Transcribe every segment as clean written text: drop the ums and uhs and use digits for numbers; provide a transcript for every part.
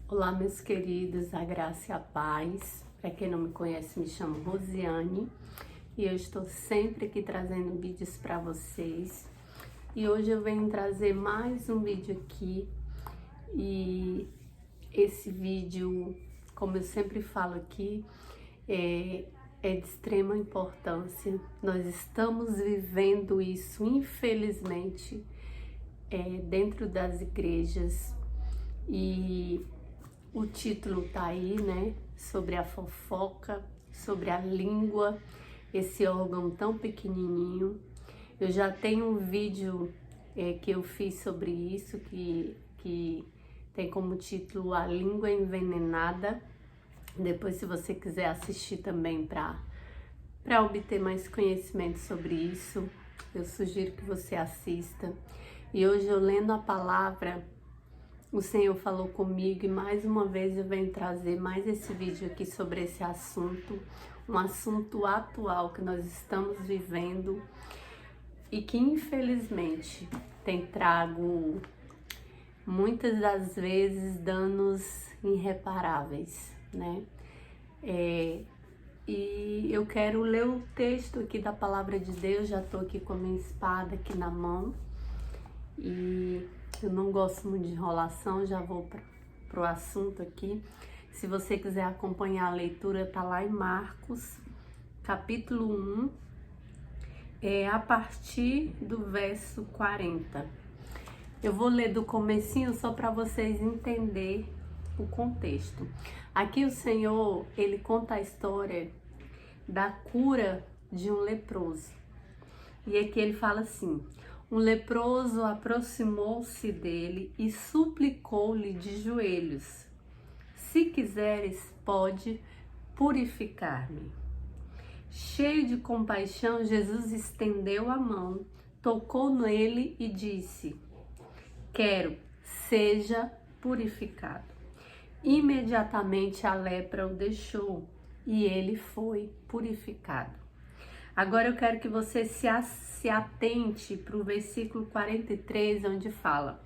Olá, meus queridos, a graça e a paz. Para quem não me conhece, me chamo Rosiane e eu estou sempre aqui trazendo vídeos para vocês. E hoje eu venho trazer mais um vídeo aqui e esse vídeo, como eu sempre falo aqui, é de extrema importância. Nós estamos vivendo isso, infelizmente, dentro das igrejas e o título tá aí, né? Sobre a fofoca, sobre a língua, esse órgão tão pequenininho. Eu já tenho um vídeo que eu fiz sobre isso, que tem como título A Língua Envenenada. Depois, se você quiser assistir também para obter mais conhecimento sobre isso, eu sugiro que você assista. E hoje eu lendo a palavra, o Senhor falou comigo e mais uma vez eu venho trazer mais esse vídeo aqui sobre esse assunto, um assunto atual que nós estamos vivendo e que infelizmente tem trago muitas das vezes danos irreparáveis, né? E eu quero ler o texto aqui da palavra de Deus, já tô aqui com a minha espada aqui na mão e eu não gosto muito de enrolação, já vou para o assunto aqui. Se você quiser acompanhar a leitura, tá lá em Marcos, capítulo 1, a partir do verso 40. Eu vou ler do comecinho só para vocês entenderem o contexto. Aqui o Senhor, ele conta a história da cura de um leproso. E aqui ele fala assim: um leproso aproximou-se dele e suplicou-lhe de joelhos: se quiseres, pode purificar-me. Cheio de compaixão, Jesus estendeu a mão, tocou nele e disse: quero, seja purificado. Imediatamente a lepra o deixou e ele foi purificado. Agora eu quero que você se atente para o versículo 43, onde fala: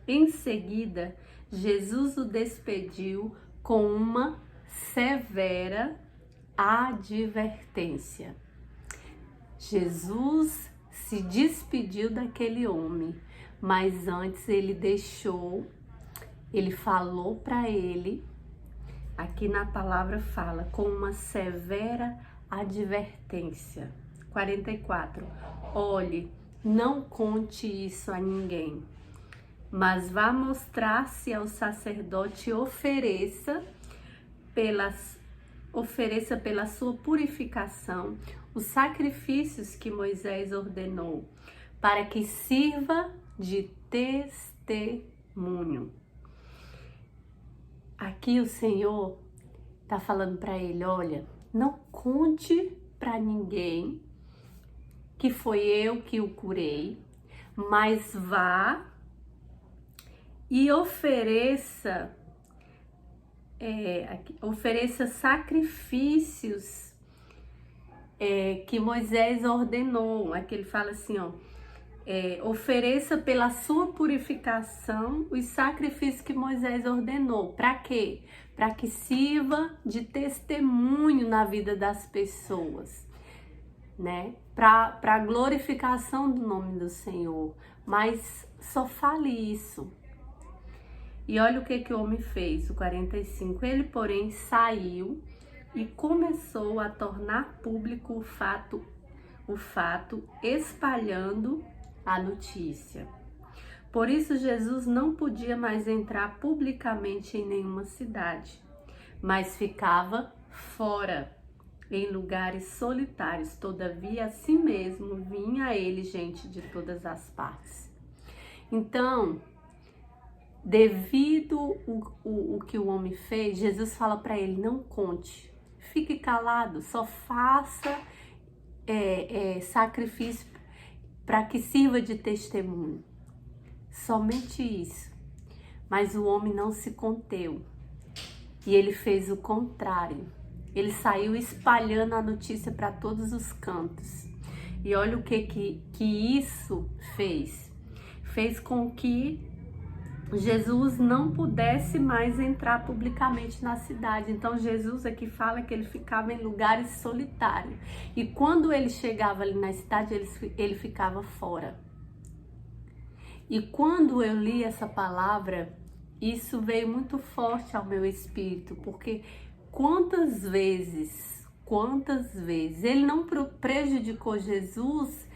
em seguida, Jesus o despediu com uma severa advertência. Jesus se despediu daquele homem, mas antes ele falou para ele, aqui na palavra fala, com uma severa advertência. 44. Olhe, não conte isso a ninguém, mas vá mostrar-se ao sacerdote e ofereça pela sua purificação os sacrifícios que Moisés ordenou, para que sirva de testemunho. Aqui o Senhor tá falando para ele: olha, não conte para ninguém que foi eu que o curei, mas vá e ofereça sacrifícios que Moisés ordenou. Aqui ele fala assim, ó: ofereça pela sua purificação os sacrifícios que Moisés ordenou. Para quê? Para que sirva de testemunho na vida das pessoas, né? Para a glorificação do nome do Senhor. Mas só fale isso. E olha o que o homem fez, o 45. Ele, porém, saiu e começou a tornar público o fato, espalhando a notícia. Por isso, Jesus não podia mais entrar publicamente em nenhuma cidade, mas ficava fora, em lugares solitários. Todavia, assim mesmo, vinha a ele gente de todas as partes. Então, devido o que o homem fez, Jesus fala para ele: não conte, fique calado, só faça sacrifício para que sirva de testemunho. Somente isso. Mas o homem não se conteu e ele fez o contrário. Ele saiu espalhando a notícia para todos os cantos. E olha o que isso fez. Fez com que Jesus não pudesse mais entrar publicamente na cidade. Então Jesus aqui fala que ele ficava em lugares solitários. E quando ele chegava ali na cidade, ele ficava fora. E quando eu li essa palavra, isso veio muito forte ao meu espírito, porque quantas vezes ele não prejudicou Jesus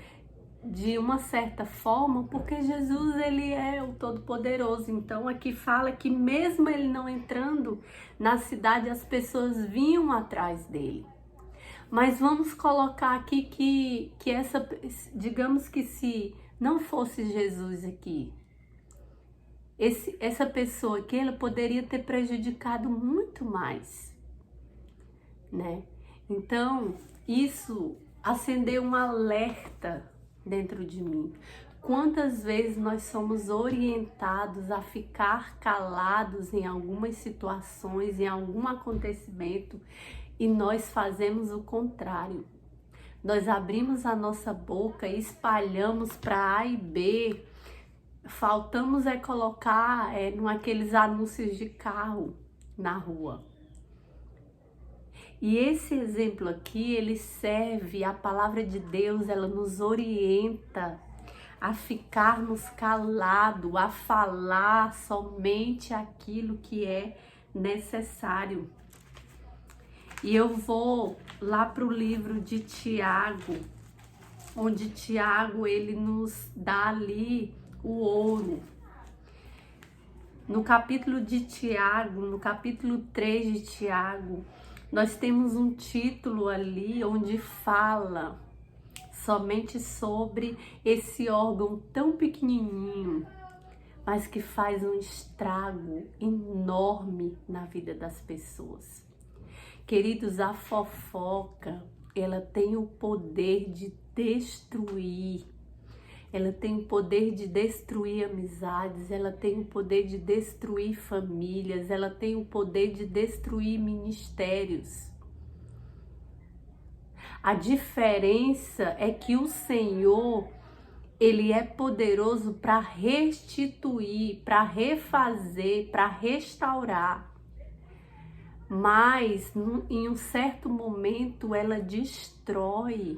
de uma certa forma, porque Jesus ele é o Todo-Poderoso. Então aqui fala que mesmo ele não entrando na cidade, as pessoas vinham atrás dele. Mas vamos colocar aqui que essa, digamos que se não fosse Jesus aqui, essa pessoa aqui, ela poderia ter prejudicado muito mais, né? Então, isso acendeu um alerta dentro de mim. Quantas vezes nós somos orientados a ficar calados em algumas situações, em algum acontecimento, e nós fazemos o contrário. Nós abrimos a nossa boca e espalhamos para A e B. Faltamos colocar naqueles anúncios de carro na rua. E esse exemplo aqui, ele serve, a palavra de Deus, ela nos orienta a ficarmos calados, a falar somente aquilo que é necessário. E eu vou lá para o livro de Tiago, onde Tiago ele nos dá ali o ouro. No capítulo de Tiago, no capítulo 3 de Tiago, nós temos um título ali onde fala somente sobre esse órgão tão pequenininho, mas que faz um estrago enorme na vida das pessoas. Queridos, a fofoca, ela tem o poder de destruir. Ela tem o poder de destruir amizades, ela tem o poder de destruir famílias, ela tem o poder de destruir ministérios. A diferença é que o Senhor, ele é poderoso para restituir, para refazer, para restaurar. Mas em um certo momento ela destrói.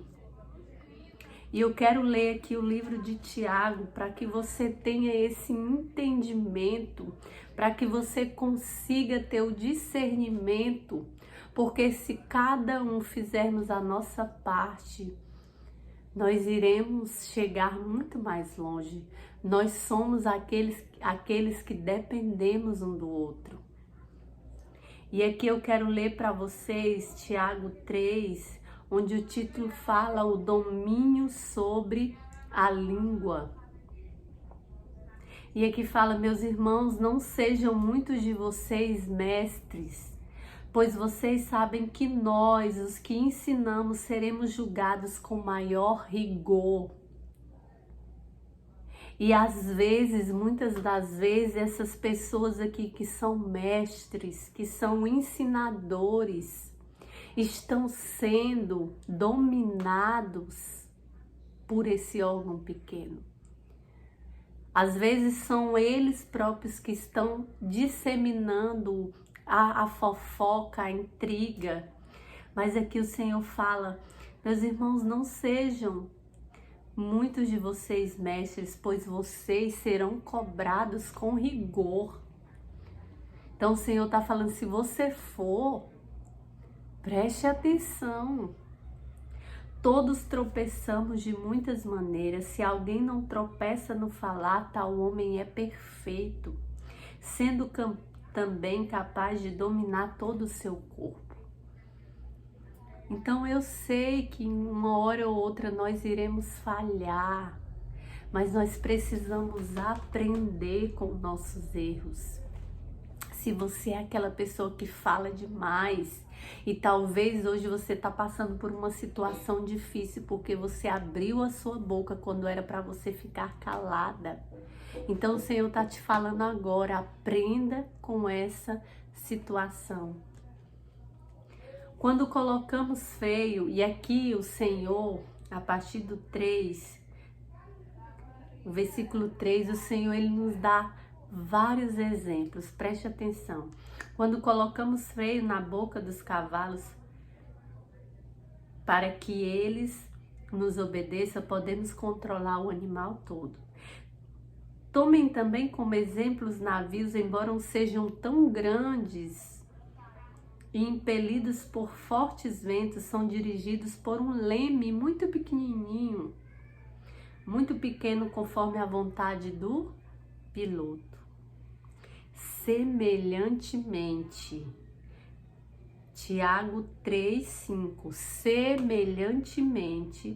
E eu quero ler aqui o livro de Tiago para que você tenha esse entendimento, para que você consiga ter o discernimento, porque se cada um fizermos a nossa parte, nós iremos chegar muito mais longe. Nós somos aqueles que dependemos um do outro. E aqui eu quero ler para vocês Tiago 3, onde o título fala o domínio sobre a língua. E aqui fala, meus irmãos, não sejam muitos de vocês mestres, pois vocês sabem que nós, os que ensinamos, seremos julgados com maior rigor. E às vezes, muitas das vezes, essas pessoas aqui que são mestres, que são ensinadores, estão sendo dominados por esse órgão pequeno. Às vezes são eles próprios que estão disseminando a fofoca, a intriga. Mas aqui o Senhor fala, meus irmãos, não sejam muitos de vocês mestres, pois vocês serão cobrados com rigor. Então o Senhor está falando, se você for, preste atenção. Todos tropeçamos de muitas maneiras. Se alguém não tropeça no falar, tal homem é perfeito, sendo também capaz de dominar todo o seu corpo. Então eu sei que em uma hora ou outra nós iremos falhar, mas nós precisamos aprender com nossos erros. Se você é aquela pessoa que fala demais e talvez hoje você está passando por uma situação difícil porque você abriu a sua boca quando era para você ficar calada, então o Senhor está te falando agora, aprenda com essa situação. Quando colocamos feio, e aqui o Senhor, a partir do 3, o versículo 3, o Senhor ele nos dá vários exemplos, preste atenção. Quando colocamos freio na boca dos cavalos para que eles nos obedeçam, podemos controlar o animal todo. Tomem também como exemplo os navios, embora sejam tão grandes e impelidos por fortes ventos, são dirigidos por um leme muito pequenininho, muito pequeno conforme a vontade do piloto. Semelhantemente, Tiago 3:5, semelhantemente,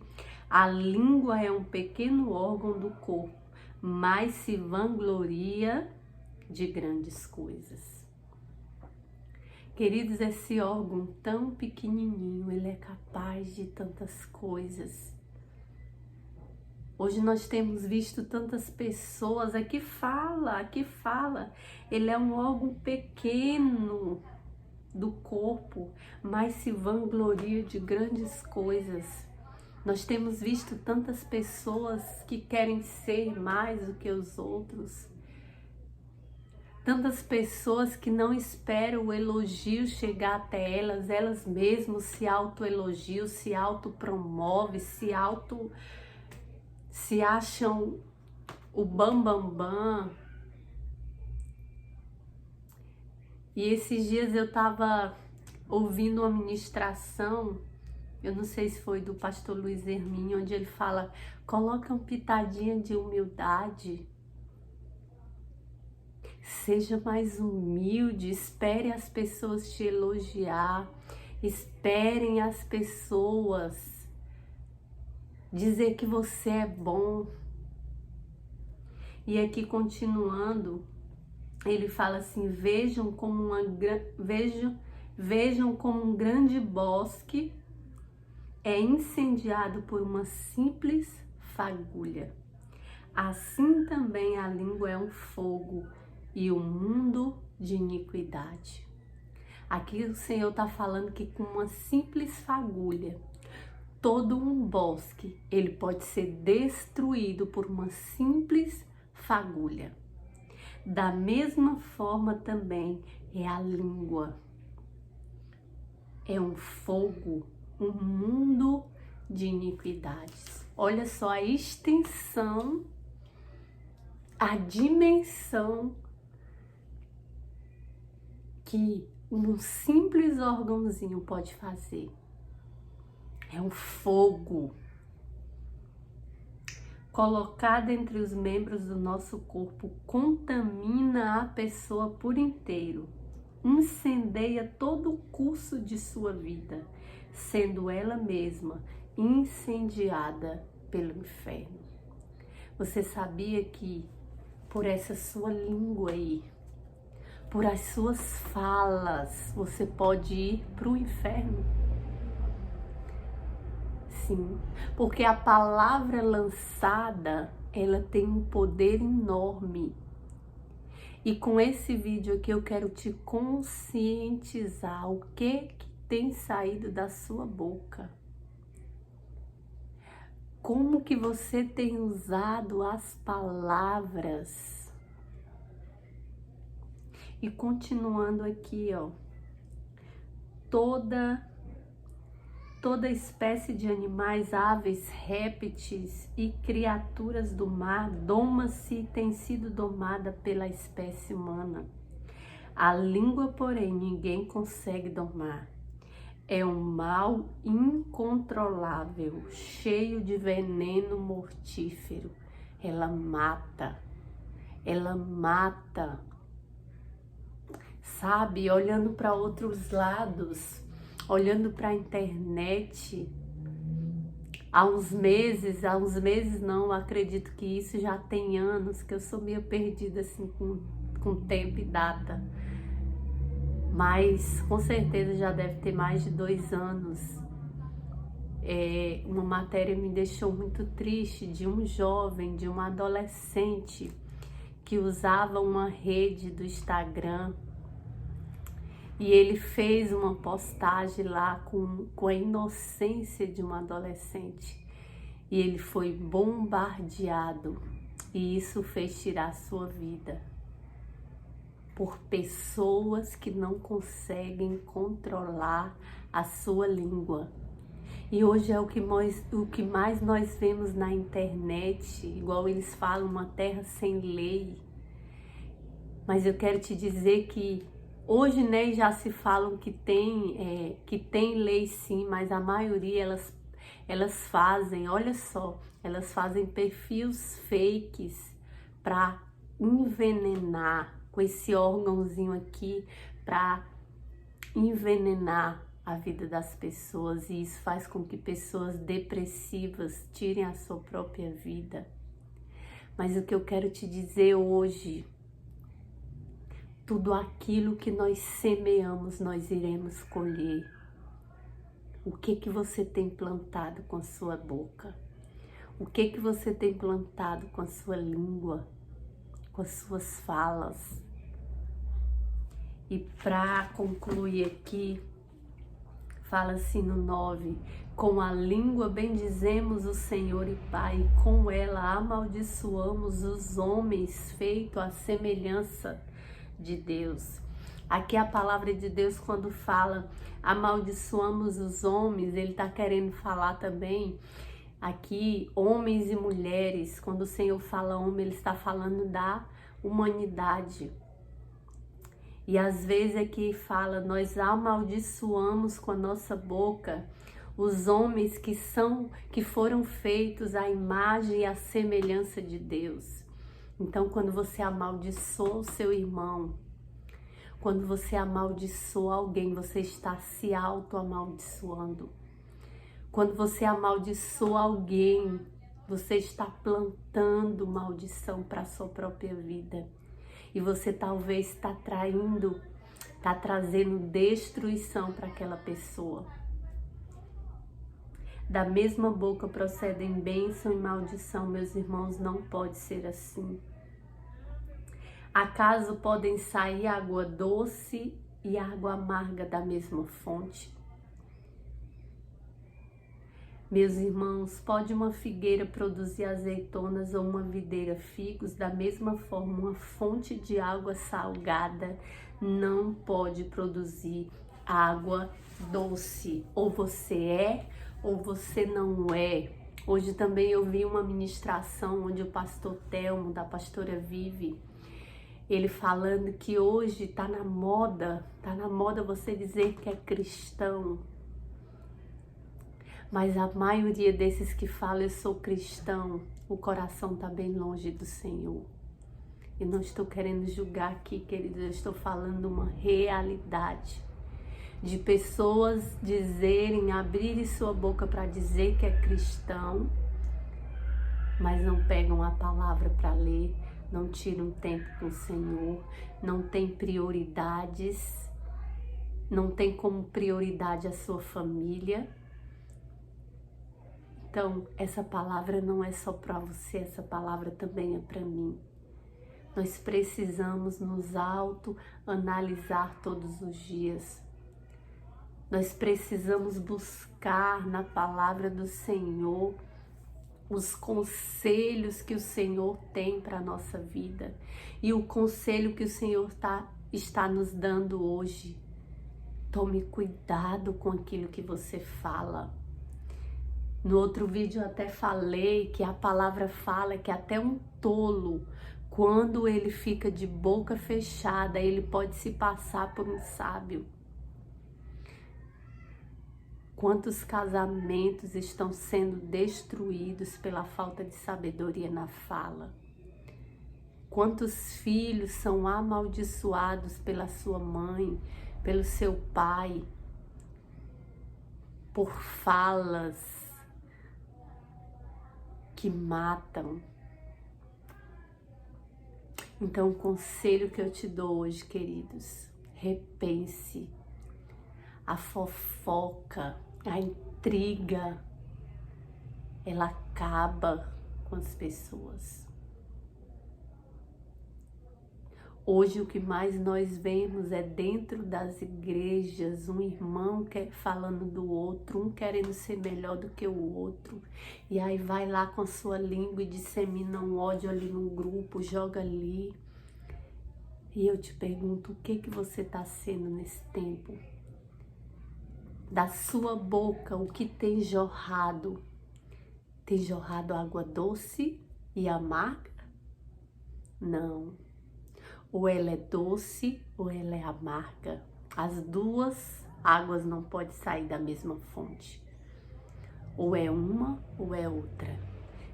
a língua é um pequeno órgão do corpo, mas se vangloria de grandes coisas. Queridos, esse órgão tão pequenininho, ele é capaz de tantas coisas. Hoje nós temos visto tantas pessoas, aqui fala, ele é um órgão pequeno do corpo, mas se vangloria de grandes coisas. Nós temos visto tantas pessoas que querem ser mais do que os outros. Tantas pessoas que não esperam o elogio chegar até elas, elas mesmas se autoelogiam, se autopromovem, se acham o bam. E esses dias eu estava ouvindo uma ministração, eu não sei se foi do pastor Luiz Hermínio, onde ele fala, coloca uma pitadinha de humildade, seja mais humilde, espere as pessoas te elogiar, esperem as pessoas dizer que você é bom. E aqui continuando, ele fala assim, vejam como um grande bosque é incendiado por uma simples fagulha. Assim também a língua é um fogo e um mundo de iniquidade. Aqui o Senhor está falando que com uma simples fagulha, todo um bosque, ele pode ser destruído por uma simples fagulha. Da mesma forma também é a língua. É um fogo, um mundo de iniquidades. Olha só a extensão, a dimensão que um simples órgãozinho pode fazer. É um fogo colocado entre os membros do nosso corpo, contamina a pessoa por inteiro, incendeia todo o curso de sua vida, sendo ela mesma incendiada pelo inferno. Você sabia que por essa sua língua aí, por as suas falas, você pode ir para o inferno? Sim, porque a palavra lançada, ela tem um poder enorme. E com esse vídeo aqui eu quero te conscientizar o que tem saído da sua boca. Como que você tem usado as palavras. E continuando aqui, ó, toda espécie de animais, aves, répteis e criaturas do mar doma-se e tem sido domada pela espécie humana. A língua, porém, ninguém consegue domar. É um mal incontrolável, cheio de veneno mortífero. Ela mata. Sabe, olhando para outros lados, olhando para a internet, há uns meses não, acredito que isso já tem anos, que eu sou meio perdida assim com tempo e data, mas com certeza já deve ter mais de 2 anos. Uma matéria me deixou muito triste de um jovem, de um adolescente que usava uma rede do Instagram. E ele fez uma postagem lá com a inocência de um adolescente. E ele foi bombardeado. E isso fez tirar sua vida. por pessoas que não conseguem controlar a sua língua. E hoje é o que mais nós vemos na internet, igual eles falam, uma terra sem lei. Mas eu quero te dizer que hoje, né, já se falam que tem lei sim, mas a maioria elas fazem, olha só, elas fazem perfis fakes para envenenar com esse órgãozinho aqui, para envenenar a vida das pessoas, e isso faz com que pessoas depressivas tirem a sua própria vida. Mas o que eu quero te dizer hoje, tudo aquilo que nós semeamos, nós iremos colher. O que você tem plantado com a sua boca? O que você tem plantado com a sua língua, com as suas falas? E para concluir aqui, fala assim no 9, com a língua bendizemos o Senhor e Pai, e com ela amaldiçoamos os homens feitos à semelhança de Deus. Aqui a palavra de Deus, quando fala amaldiçoamos os homens, ele está querendo falar também aqui homens e mulheres. Quando o Senhor fala homem, ele está falando da humanidade. E às vezes aqui fala, nós amaldiçoamos com a nossa boca os homens que foram feitos à imagem e à semelhança de Deus. Então, quando você amaldiçoa o seu irmão, quando você amaldiçoa alguém, você está se auto-amaldiçoando. Quando você amaldiçoa alguém, você está plantando maldição para a sua própria vida. E você talvez está trazendo destruição para aquela pessoa. Da mesma boca procedem bênção e maldição, meus irmãos, não pode ser assim. Acaso podem sair água doce e água amarga da mesma fonte? Meus irmãos, pode uma figueira produzir azeitonas ou uma videira figos? Da mesma forma, uma fonte de água salgada não pode produzir água doce. Ou você é, ou você não é. Hoje também eu vi uma ministração onde o pastor Telmo, da pastora Vive, ele falando que hoje tá na moda você dizer que é cristão. Mas a maioria desses que falam eu sou cristão, o coração tá bem longe do Senhor. Eu não estou querendo julgar aqui, queridos, eu estou falando uma realidade de pessoas abrirem sua boca para dizer que é cristão, mas não pegam a palavra para ler, não tiram tempo com o Senhor, não tem prioridades, não tem como prioridade a sua família. Então, essa palavra não é só para você, essa palavra também é para mim. Nós precisamos nos autoanalisar todos os dias. Nós precisamos buscar na palavra do Senhor os conselhos que o Senhor tem para a nossa vida. E o conselho que o Senhor está nos dando hoje. Tome cuidado com aquilo que você fala. No outro vídeo eu até falei que a palavra fala que até um tolo, quando ele fica de boca fechada, ele pode se passar por um sábio. Quantos casamentos estão sendo destruídos pela falta de sabedoria na fala? Quantos filhos são amaldiçoados pela sua mãe, pelo seu pai, por falas que matam? Então, o conselho que eu te dou hoje, queridos, repense. A fofoca, a intriga, ela acaba com as pessoas. Hoje o que mais nós vemos é dentro das igrejas, um irmão falando do outro, um querendo ser melhor do que o outro. E aí vai lá com a sua língua e dissemina um ódio ali no grupo, joga ali. E eu te pergunto, o que você está sendo nesse tempo? Da sua boca, o que tem jorrado? Tem jorrado água doce e amarga? Não. Ou ela é doce ou ela é amarga. As duas águas não podem sair da mesma fonte. Ou é uma ou é outra.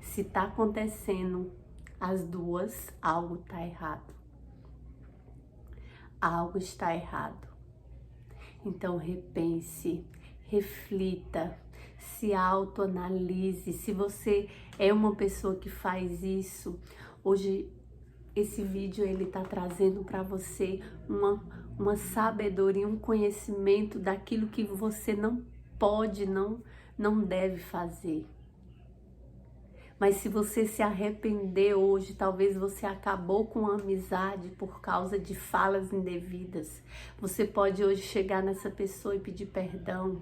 Se está acontecendo as duas, algo está errado. Algo está errado. Então repense, reflita, se autoanalise. Se você é uma pessoa que faz isso, hoje esse vídeo ele tá trazendo para você uma sabedoria, um conhecimento daquilo que você não pode, não deve fazer. Mas se você se arrepender hoje, talvez você acabou com a amizade por causa de falas indevidas. Você pode hoje chegar nessa pessoa e pedir perdão.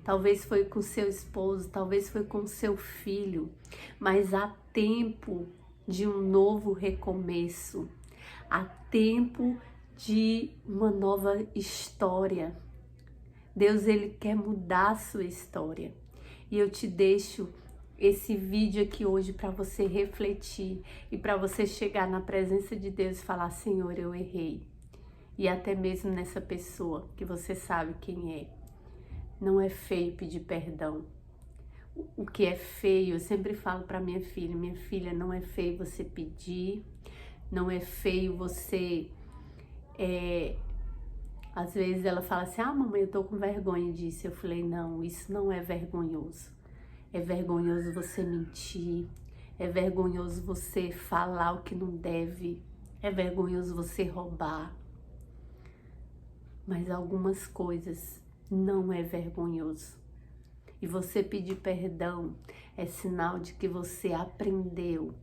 Talvez foi com seu esposo, talvez foi com seu filho. Mas há tempo de um novo recomeço. Há tempo de uma nova história. Deus, Ele quer mudar a sua história. E eu te deixo esse vídeo aqui hoje para você refletir e para você chegar na presença de Deus e falar: Senhor, eu errei. E até mesmo nessa pessoa que você sabe quem é. Não é feio pedir perdão. O que é feio, eu sempre falo para minha filha, não é feio você pedir, não é feio você... Às vezes ela fala assim: ah, mamãe, eu tô com vergonha disso. Eu falei: não, isso não é vergonhoso. É vergonhoso você mentir, é vergonhoso você falar o que não deve, é vergonhoso você roubar. Mas algumas coisas não é vergonhoso. E você pedir perdão é sinal de que você aprendeu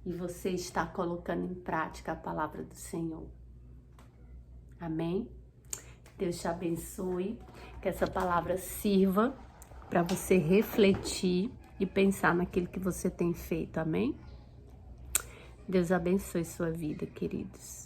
e você está colocando em prática a palavra do Senhor. Amém? Deus te abençoe, que essa palavra sirva para você refletir e pensar naquilo que você tem feito, amém? Deus abençoe sua vida, queridos.